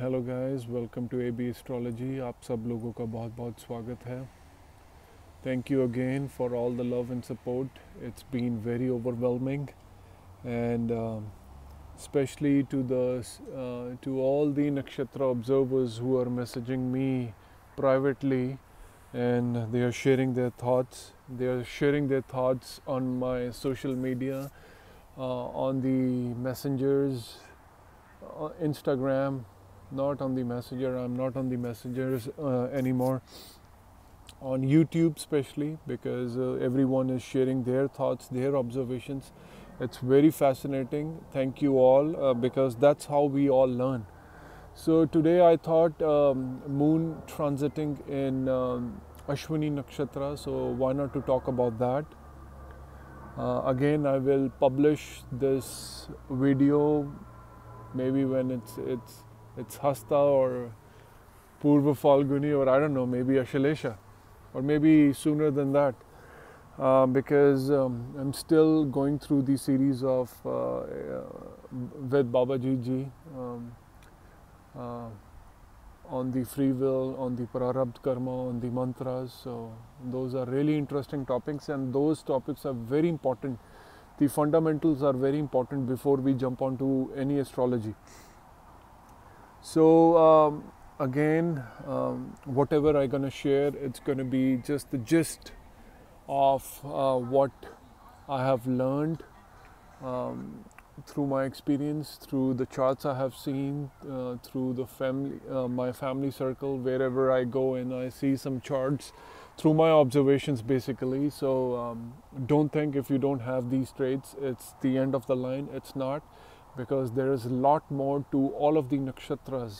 Hello guys, welcome to A B astrology. आप सब लोगों का बहुत बहुत स्वागत है। Thank you again for all the love and support. It's been very overwhelming and especially to all the nakshatra observers who are messaging me privately, and they are sharing their thoughts. They are sharing their thoughts on my social media, on the messengers, Instagram, not on the messenger. I'm not on the messengers anymore. On YouTube especially, because everyone is sharing their thoughts, their observations. It's very fascinating. Thank you all, because that's how we all learn. So today I thought moon transiting in Ashwini Nakshatra, so why not to talk about that. Again, I will publish this video maybe when it's Hasta or Purva Falguni, or I don't know, maybe Ashalesha, or maybe sooner than that, because I'm still going through the series of with Babaji ji on the free will, on the prarabdha karma, on the mantras. So those are really interesting topics, and those topics are very important. The fundamentals are very important before we jump onto any astrology. So again, whatever I'm going to share, it's going to be just the gist of what I have learned through my experience, through the charts I have seen, through the family, my family circle, wherever I go and I see some charts, through my observations basically. So don't think if you don't have these traits it's the end of the line. It's not, because there is a lot more to all of the nakshatras,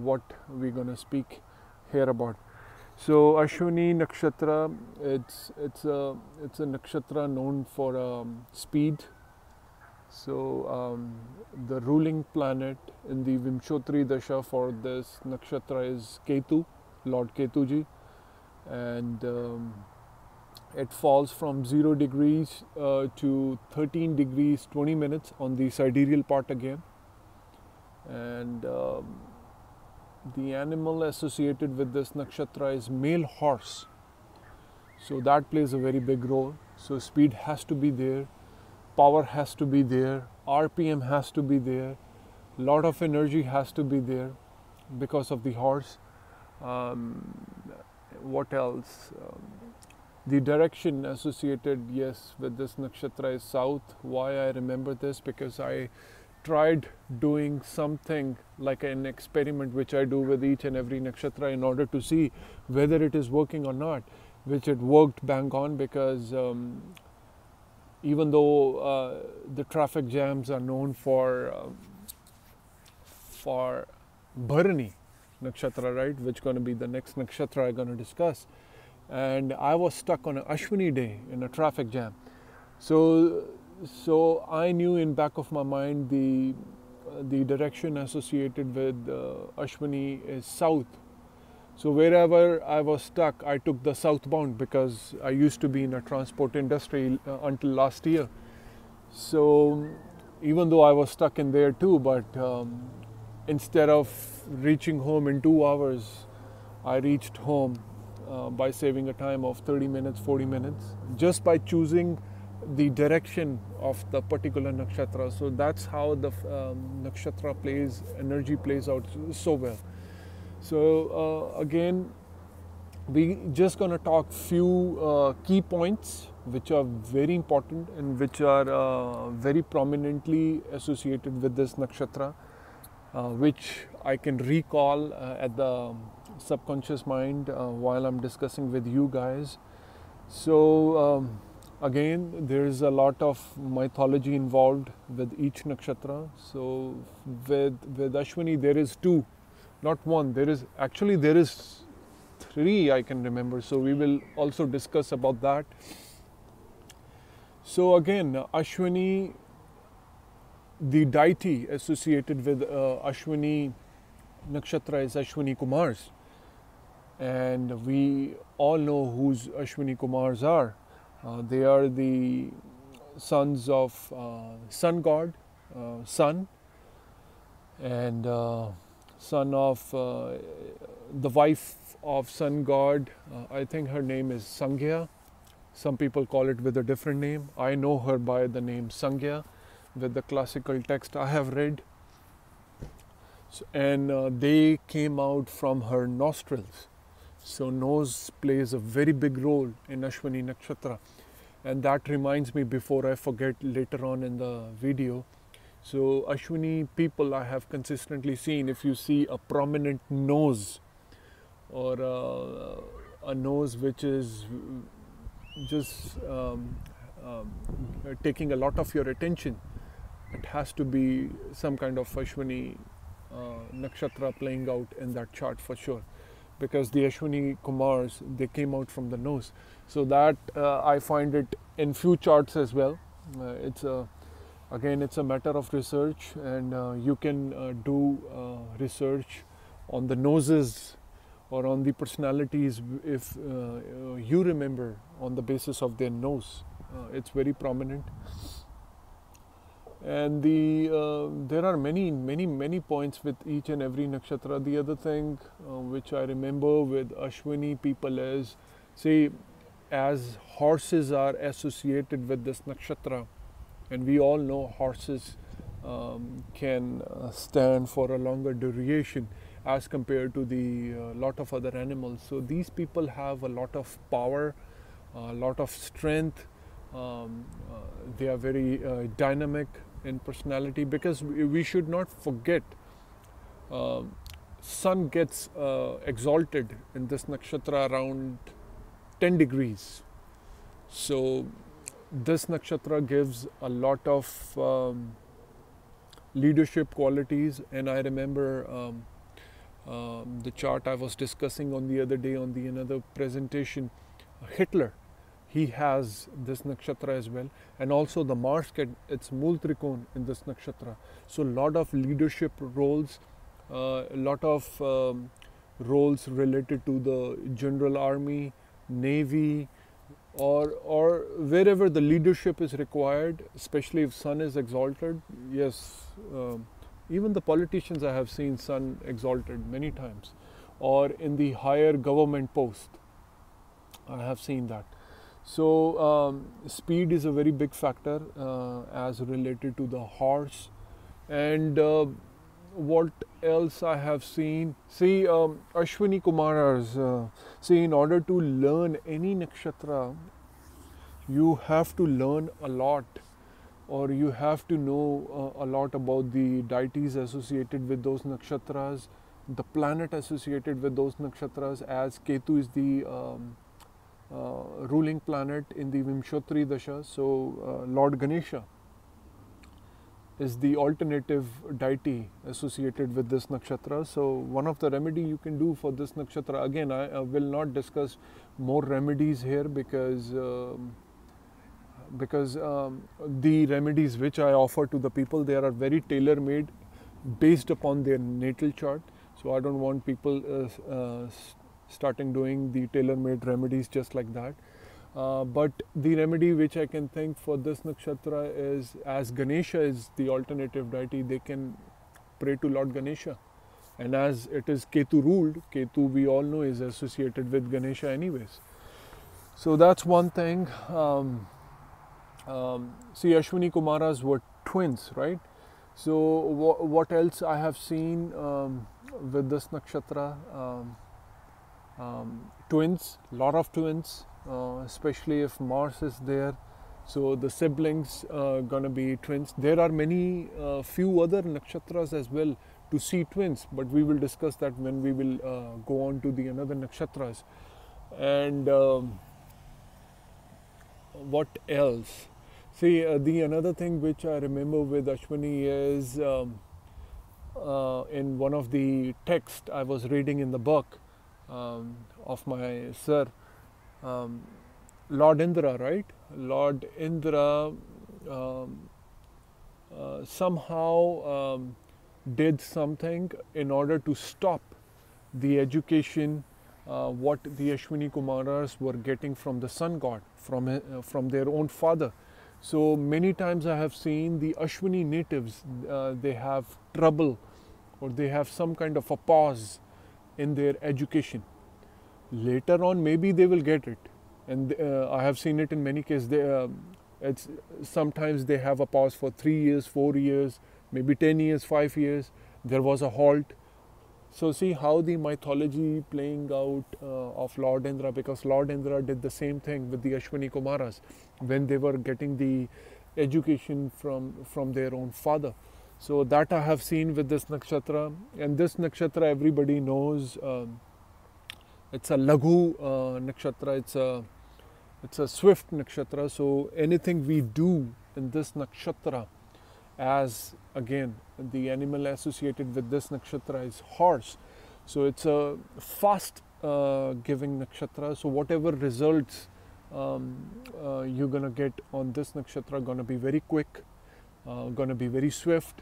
what we're going to speak here about. So Ashwini Nakshatra, it's a nakshatra known for speed. So the ruling planet in the Vimshotri Dasha for this nakshatra is Ketu, Lord Ketuji, and it falls from 0 degrees to 13 degrees 20 minutes on the sidereal part again. And the animal associated with this nakshatra is male horse. So that plays a very big role. So speed has to be there, power has to be there, RPM has to be there, lot of energy has to be there because of the horse. What else? The direction associated, yes, with this nakshatra is south. Why I remember this? Because I tried doing something like an experiment which I do with each and every nakshatra in order to see whether it is working or not, which it worked bang on, because even though the traffic jams are known for Bharani nakshatra, right, which is going to be the next nakshatra I'm going to discuss, and I was stuck on an Ashwini day in a traffic jam. So I knew in back of my mind the direction associated with Ashwini is south. So wherever I was stuck, I took the southbound, because I used to be in a transport industry until last year. So even though I was stuck in there too, but instead of reaching home in 2 hours, I reached home by saving a time of 30 minutes, 40 minutes, just by choosing the direction of the particular nakshatra. So that's how the nakshatra energy plays out so well. So again, we just going to talk few key points which are very important and which are very prominently associated with this nakshatra, which I can recall at the subconscious mind while I'm discussing with you guys. So again, there is a lot of mythology involved with each nakshatra. So with Ashwini there is 2, not 1. There is 3 I can remember. So we will also discuss about that. So again, Ashwini, the deity associated with Ashwini nakshatra is Ashwini Kumars, and we all know whose Ashwini Kumars are. They are the sons of sun god, sun, and son of the wife of sun god. I think her name is Sangya. Some people call it with a different name. I know her by the name Sangya with the classical text I have read. So, and they came out from her nostrils. So nose plays a very big role in Ashwini Nakshatra. And that reminds me, before I forget later on in the video, so Ashwini people I have consistently seen, if you see a prominent nose or a nose which is just taking a lot of your attention, it has to be some kind of Ashwini Nakshatra playing out in that chart for sure, because the Ashwini Kumars, they came out from the nose. So that I find it in few charts as well. Again, it's a matter of research, and you can do research on the noses or on the personalities if you remember on the basis of their nose. It's very prominent. And there are many points with each and every nakshatra. The other thing which I remember with Ashwini people is, see, as horses are associated with this nakshatra, and we all know horses can stand for a longer duration as compared to the lot of other animals. So these people have a lot of power, a lot of strength. They are very dynamic in personality, because we should not forget sun gets exalted in this nakshatra around 10 degrees. So this nakshatra gives a lot of leadership qualities. And I remember the chart I was discussing on the other day on the another presentation, Hitler, he has this nakshatra as well, and also the Mars get its Mool Trikon in this nakshatra. So a lot of leadership roles, a lot of roles related to the general army, navy, or wherever the leadership is required, especially if sun is exalted. Yes, even the politicians I have seen sun exalted many times, or in the higher government post I have seen that. So speed is a very big factor as related to the horse. And what else I have seen? See, Ashwini Kumaras, see, in order to learn any nakshatra, you have to learn a lot, or you have to know a lot about the deities associated with those nakshatras, the planet associated with those nakshatras, as Ketu is the ruling planet in the Vimshotri Dasha. So Lord Ganesha is the alternative deity associated with this nakshatra. So one of the remedy you can do for this nakshatra, again I will not discuss more remedies here, because the remedies which I offer to the people, they are very tailor made based upon their natal chart. So I don't want people starting doing the tailor-made remedies just like that. But the remedy which I can think for this nakshatra is, as Ganesha is the alternative deity, they can pray to Lord Ganesha. And as it is Ketu ruled, Ketu we all know is associated with Ganesha anyways. So that's one thing. See, Ashwini Kumaras were twins, right? So what else I have seen with this nakshatra? Twins, lot of twins, especially if Mars is there. So the siblings gonna be twins. There are many few other nakshatras as well to see twins, but we will discuss that when we will go on to the another nakshatras. And what else? See, the another thing which I remember with Ashwini is in one of the texts I was reading in the book of my sir, Lord Indra, right? Lord Indra somehow did something in order to stop the education what the Ashwini Kumaras were getting from the sun god, from their own father. So many times I have seen the Ashwini natives, they have trouble or they have some kind of a pause in their education. Later on, maybe they will get it, and I have seen it in many cases. It's sometimes they have a pause for 3 years, 4 years, maybe 10 years, 5 years. There was a halt. So see how the mythology playing out of Lord Indra, because Lord Indra did the same thing with the Ashwini Kumaras when they were getting the education from their own father. So that I have seen with this nakshatra, and this nakshatra everybody knows. It's a Laghu nakshatra. It's a swift nakshatra. So anything we do in this nakshatra, as again the animal associated with this nakshatra is horse, so it's a fast giving nakshatra. So whatever results you're gonna get on this nakshatra gonna be very quick, gonna be very swift.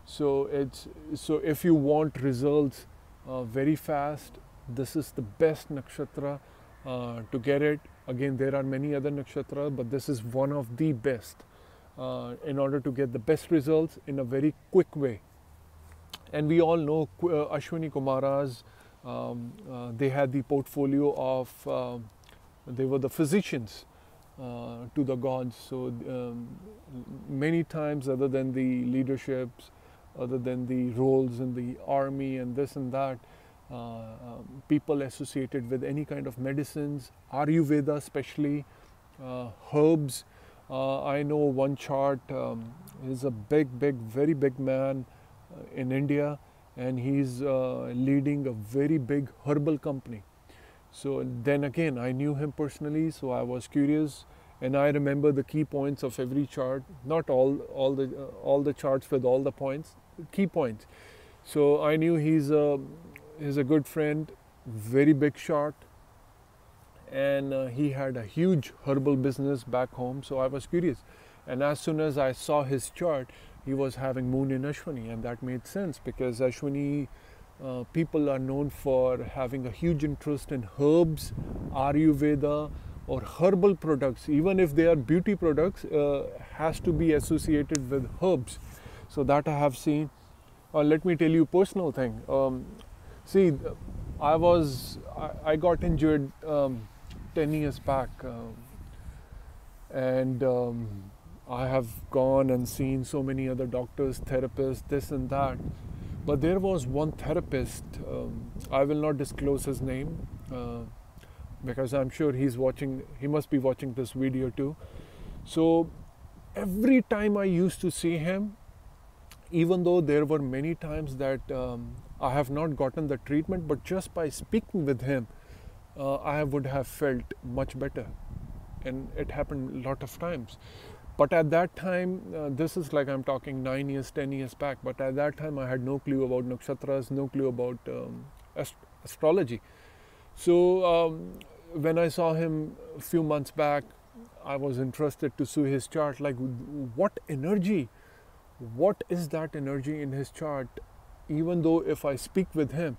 So if you want results very fast, this is the best nakshatra to get it. Again, there are many other nakshatras, but this is one of the best in order to get the best results in a very quick way. And we all know Ashwini Kumaras, they had the portfolio of, they were the physicians to the gods. So many times, other than the leaderships, other than the roles in the army and this and that, people associated with any kind of medicines, Ayurveda especially, herbs. I know one chart, he's a very big man in India, and he's leading a very big herbal company. So then again, I knew him personally, so I was curious, and I remember the key points of every chart, not all the charts with all the points, key points. So I knew he's a good friend, very big shot, and he had a huge herbal business back home. So I was curious, and as soon as I saw his chart, he was having moon in Ashwini, and that made sense because Ashwini people are known for having a huge interest in herbs, Ayurveda, or herbal products. Even if they are beauty products, has to be associated with herbs. So that I have seen. Let me tell you a personal thing. See, I got injured 10 years back, and I have gone and seen so many other doctors, therapists, this and that. But there was one therapist, I will not disclose his name because I'm sure he must be watching this video too. So every time I used to see him, even though there were many times that I have not gotten the treatment, but just by speaking with him, I would have felt much better. And it happened a lot of times. But at that time, this is like I'm talking 9 years, 10 years back, but at that time I had no clue about nakshatras, no clue about astrology. So when I saw him a few months back, I was interested to see his chart, like what energy, what is that energy in his chart? Even though if I speak with him,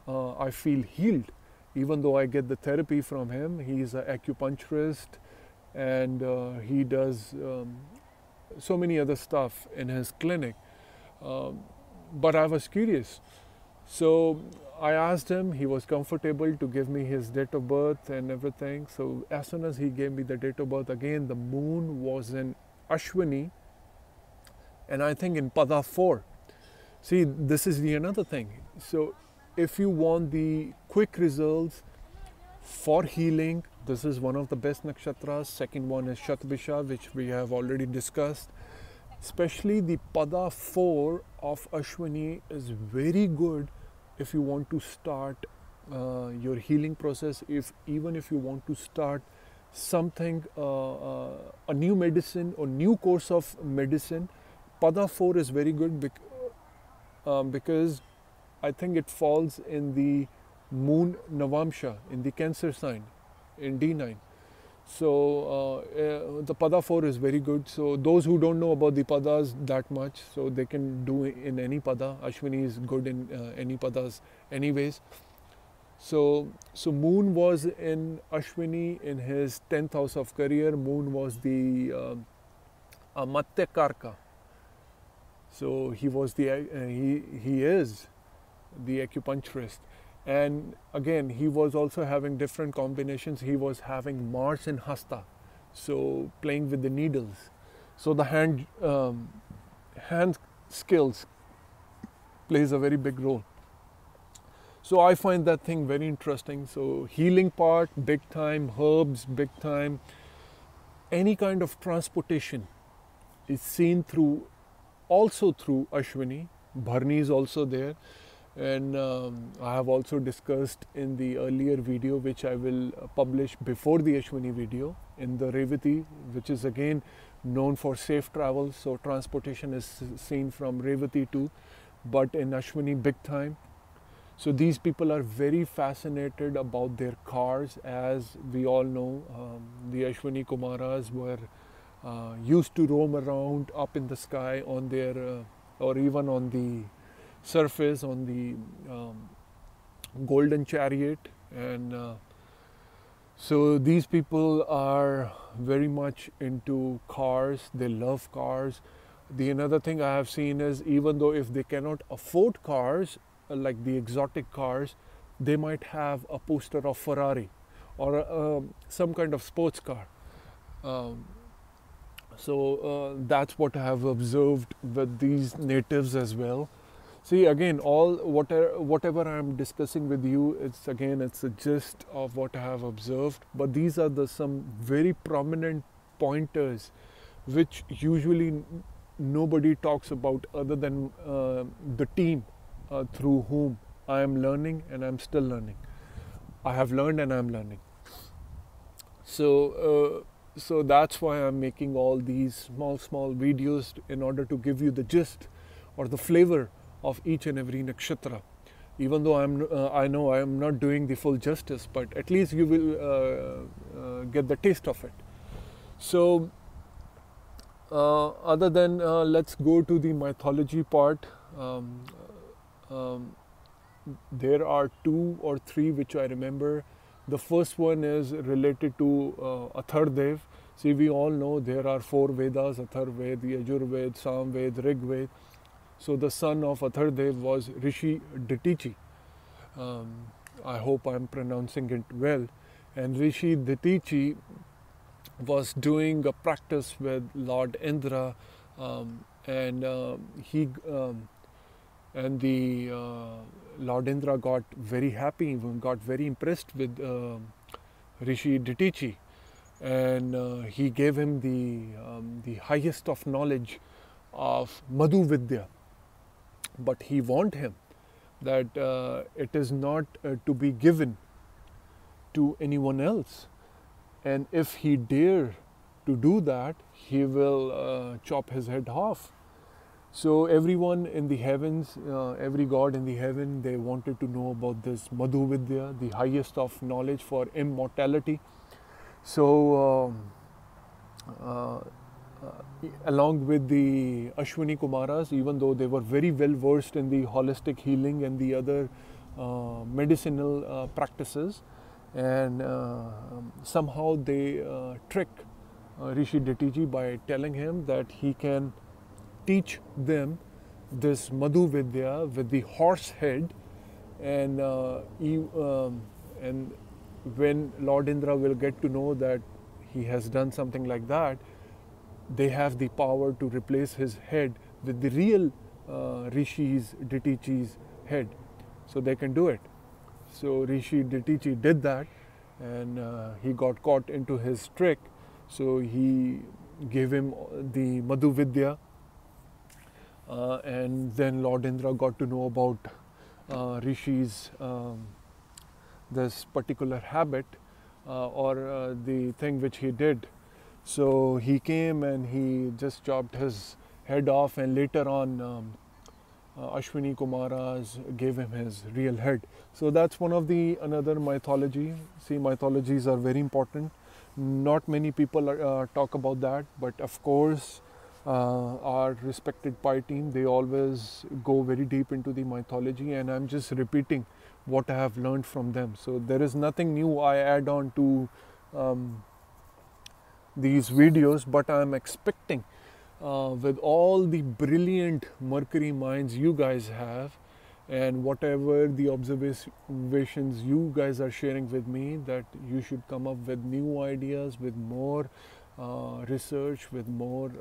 I feel healed. Even though I get the therapy from him, he's an acupuncturist, and he does so many other stuff in his clinic. But I was curious. So I asked him, he was comfortable to give me his date of birth and everything. So as soon as he gave me the date of birth, again, the moon was in Ashwini, and I think in Pada 4. See, this is another thing. So if you want the quick results for healing, this is one of the best nakshatras. Second one is Shatbisha, which we have already discussed. Especially the Pada 4 of Ashwini is very good if you want to start your healing process. Even if you want to start something, a new medicine or new course of medicine, Pada 4 is very good because I think it falls in the moon Navamsha, in the Cancer sign, in D9. So the Pada 4 is very good. So those who don't know about the Padas that much, so they can do in any Pada. Ashwini is good in any Padas anyways. So moon was in Ashwini in his 10th house of career. Moon was the Matya Karka. So he was he is the acupuncturist. And again, he was also having different combinations. He was having Mars in Hasta, so playing with the needles. So the hand skills plays a very big role. So I find that thing very interesting. So healing part, big time, herbs, big time. Any kind of transportation is seen through, also through Ashwini. Bharni is also there. And I have also discussed in the earlier video, which I will publish before the Ashwini video, in the Revati, which is again known for safe travel. So transportation is seen from Revati too, but in Ashwini big time. So these people are very fascinated about their cars. As we all know, the Ashwini Kumaras were used to roam around up in the sky on their, or even on the surface, on the golden chariot. And so these people are very much into cars. They love cars. The another thing I have seen is, even though if they cannot afford cars, like the exotic cars, they might have a poster of Ferrari or some kind of sports car. So that's what I have observed with these natives as well. See, again, whatever I am discussing with you, it's a gist of what I have observed. But these are some very prominent pointers which usually nobody talks about other than the team through whom I am learning, and I'm still learning. I have learned and I'm learning. So that's why I'm making all these small videos, in order to give you the gist or the flavor of each and every nakshatra. Even though I know I am not doing the full justice, but at least you will get the taste of it. So other than let's go to the mythology part. There are 2 or 3 which I remember. The first one is related to Athardev. See, we all know there are 4 Vedas: Atharved, Yajurved, Samved, Rigved. So the son of Athardev was Rishi Ditichi. I hope I'm pronouncing it well. And Rishi Ditichi was doing a practice with Lord Indra, and the Lord Indra got very happy, got very impressed with Rishi Ditichi, and he gave him the highest of knowledge of Madhu Vidya. But he warned him that it is not to be given to anyone else, and if he dare to do that, he will chop his head off. So everyone in the heavens, every god in the heaven, they wanted to know about this Madhu Vidya, the highest of knowledge for immortality. So along with the Ashwini Kumaras, even though they were very well versed in the holistic healing and the other medicinal practices, and somehow they trick Rishi Ditichi by telling him that he can teach them this Madhu Vidya with the horse head, and when Lord Indra will get to know that he has done something like that, they have the power to replace his head with the real Rishi's Ditichi's head, so they can do it. So Rishi Ditichi did that, and he got caught into his trick. So he gave him the Madhu Vidya, and then Lord Indra got to know about Rishi's this particular habit or the thing which he did. So he came and he just chopped his head off, and later on Ashwini Kumaras gave him his real head. So that's one of the another mythology. See, mythologies are very important. Not many people talk about that, but of course our respected Pi team, they always go very deep into the mythology, and I'm just repeating what I have learned from them. So there is nothing new I add on to these videos, but I'm expecting with all the brilliant Mercury minds you guys have, and whatever the observations you guys are sharing with me, that you should come up with new ideas, with more research, with more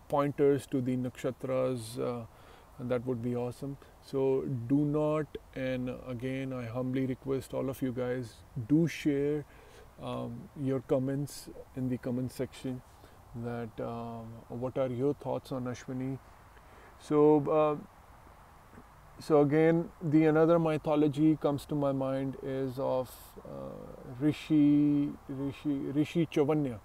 pointers to the nakshatras, and that would be awesome. So do not, and again I humbly request all of you guys, do share your comments in the comment section, that what are your thoughts on Ashwini. So again, the another mythology comes to my mind is of Rishi Chavanya,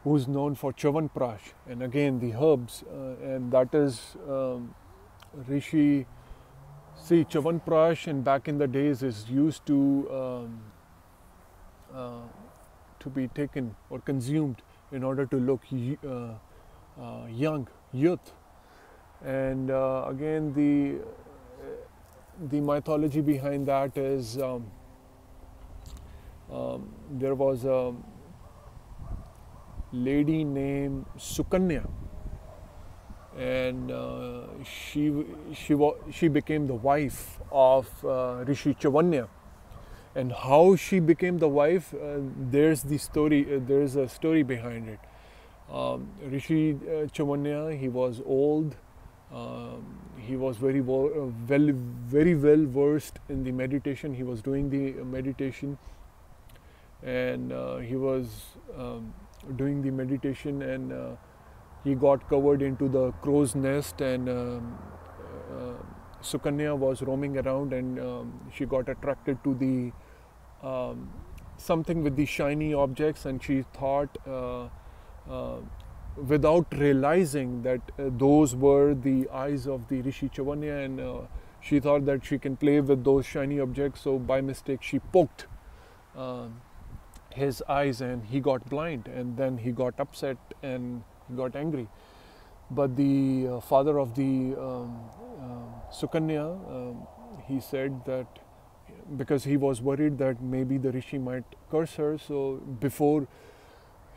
who's known for Chavanprash, and again the herbs, and that is Rishi. See, Chavanprash, and back in the days, is used to be taken or consumed in order to look young, youth. And again, the mythology behind that is there was a lady named Sukanya, and she became the wife of Rishi Chavanya. And how she became the wife, there's the story. There's a story behind it. Rishi Chavanya, he was old. He was very well versed in the meditation. He was doing the meditation, and he was doing the meditation, and he got covered into the crow's nest, and Sukanya was roaming around, and she got attracted to the something with the shiny objects, and she thought, without realizing that those were the eyes of the Rishi Chavanya, and she thought that she can play with those shiny objects. So by mistake she poked his eyes, and he got blind, and then he got upset and he got angry. But the father of the Sukanya, he said that, because he was worried that maybe the Rishi might curse her, so before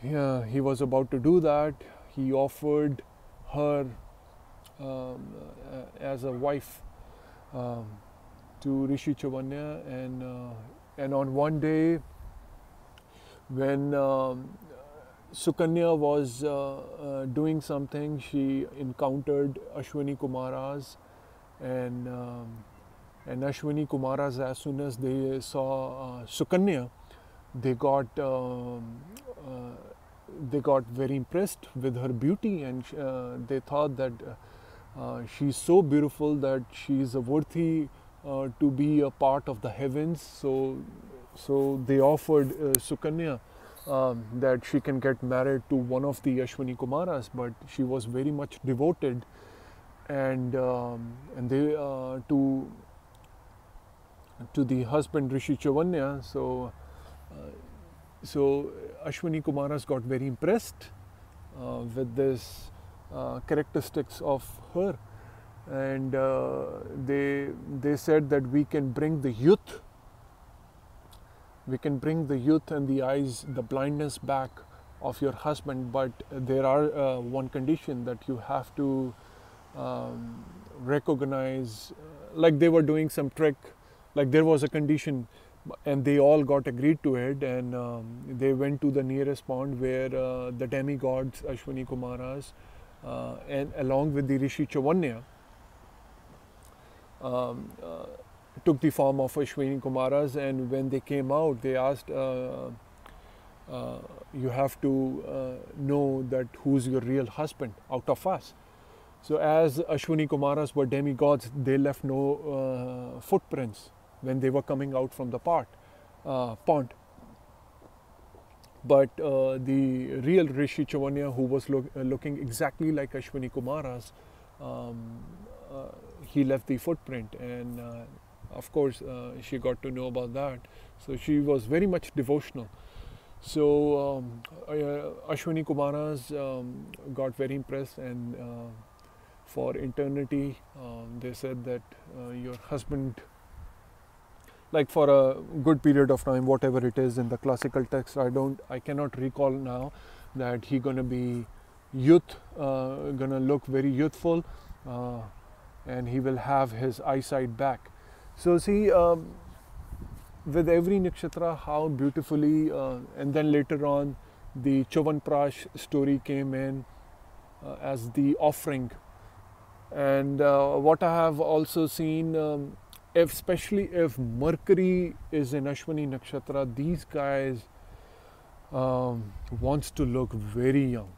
he was about to do that, he offered her as a wife to Rishi Chavanya, and on one day when Sukanya was doing something, she encountered Ashwini Kumaras, and Ashwini Kumaras, as soon as they saw Sukanya, they got very impressed with her beauty, and they thought that she's so beautiful that she's worthy to be a part of the heavens. So they offered Sukanya that she can get married to one of the Ashwini Kumaras, but she was very much devoted, and they to the husband Rishi Chavanya. So Ashwini Kumaras got very impressed with this characteristics of her, and they said that we can bring the youth and the eyes, the blindness back of your husband, but there are one condition, that you have to recognize, like they were doing some trick, like there was a condition, and they all got agreed to it, and they went to the nearest pond where the demigods Ashwini Kumaras and along with the Rishi Chavanya took the form of Ashwini Kumaras, and when they came out, they asked, you have to know that who's your real husband out of us. So as Ashwini Kumaras were demigods, they left no footprints when they were coming out from the pond. But the real Rishi Chavanya, who was looking exactly like Ashwini Kumaras, he left the footprint, and of course she got to know about that. So she was very much devotional. So Ashwini Kumaras got very impressed, and for eternity they said that your husband, like for a good period of time, whatever it is in the classical text, I cannot recall now, that he gonna be gonna look very youthful, and he will have his eyesight back. So see, with every nakshatra, how beautifully, and then later on, the Chavanprash story came in as the offering. And what I have also seen, especially if Mercury is in Ashwini Nakshatra, these guys wants to look very young.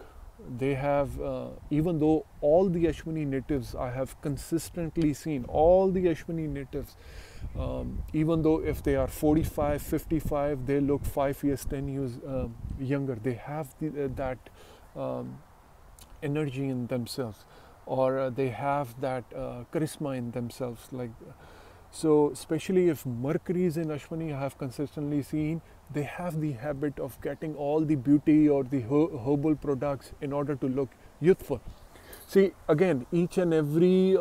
They have, even though all the Ashwini natives I have consistently seen, all the Ashwini natives, even though if they are 45, 55, they look 5 years, 10 years younger. They have that energy in themselves, or they have that charisma in themselves. So especially if Mercury is in Ashwini, I have consistently seen they have the habit of getting all the beauty or the herbal products in order to look youthful. See, again, each and every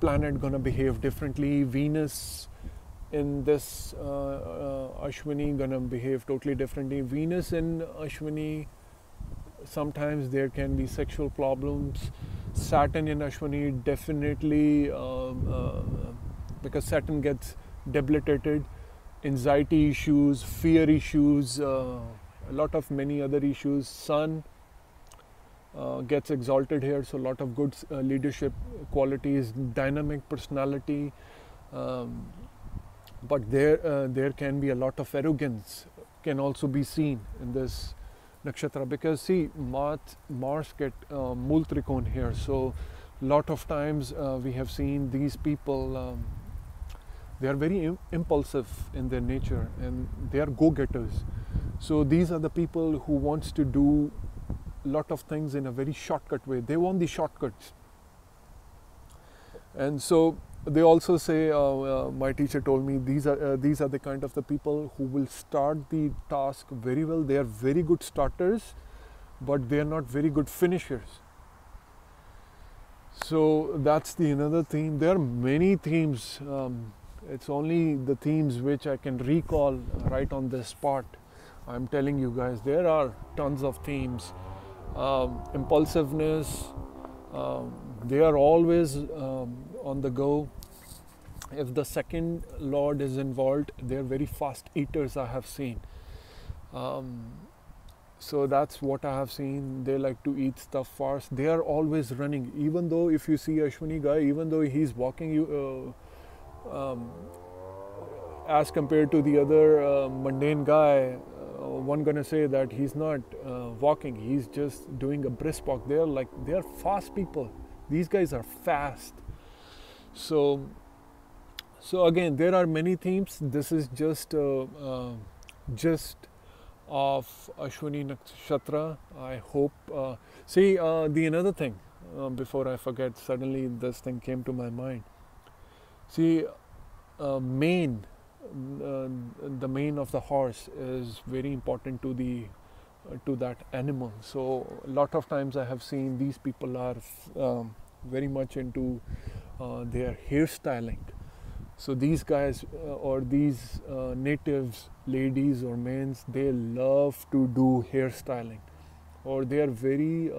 planet gonna behave differently. Venus in this Ashwini gonna behave totally differently. Venus in Ashwini, sometimes there can be sexual problems. Saturn in Ashwini, definitely, because Saturn gets debilitated, anxiety issues, fear issues, a lot of many other issues. Sun gets exalted here, so a lot of good leadership qualities, dynamic personality, but there can be a lot of arrogance can also be seen in this nakshatra, because see, Mars get Mool Trikon here, so lot of times we have seen these people, they are very impulsive in their nature, and they are go-getters. So these are the people who wants to do a lot of things in a very shortcut way. They want the shortcuts. And so they also say, my teacher told me, these are the kind of the people who will start the task very well. They are very good starters, but they are not very good finishers. So that's the another theme. There are many themes. It's only the themes which I can recall right on this spot. I'm telling you guys, there are tons of themes. Impulsiveness, they are always on the go. If the second lord is involved, they're very fast eaters, I have seen. So that's what I have seen. They like to eat stuff fast. They are always running. Even though if you see Ashwini guy, even though he's walking, as compared to the other mundane guy, one gonna say that he's not walking, he's just doing a brisk walk. They're fast people. These guys are fast. So again, there are many themes. This is just of Ashwini Nakshatra. I hope. See, the another thing, before I forget, suddenly this thing came to my mind. See, the mane of the horse is very important to that animal. So a lot of times I have seen these people are very much into their hairstyling. So these guys or these natives, ladies or men, they love to do hairstyling, or they are very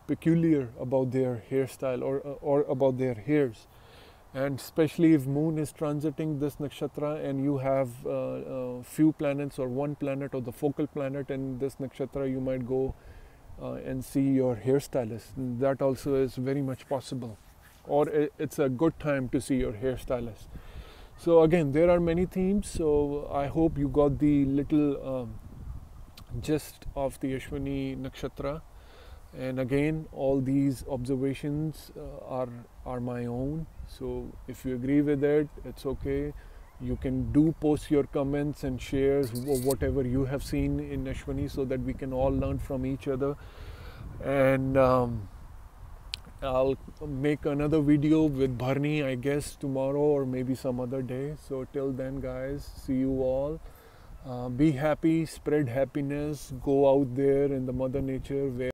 peculiar about their hairstyle or about their hairs. And especially if moon is transiting this nakshatra and you have few planets or one planet or the focal planet in this nakshatra, you might go and see your hairstylist. That also is very much possible, or it's a good time to see your hairstylist. So again, there are many themes. So I hope you got the little gist of the Ashwini Nakshatra. And again, all these observations are my own. So if you agree with it, it's okay. You can post your comments and shares, whatever you have seen in Ashwini, so that we can all learn from each other. And I'll make another video with Bharni, I guess, tomorrow or maybe some other day. So till then, guys, see you all. Be happy, spread happiness, go out there in the Mother Nature where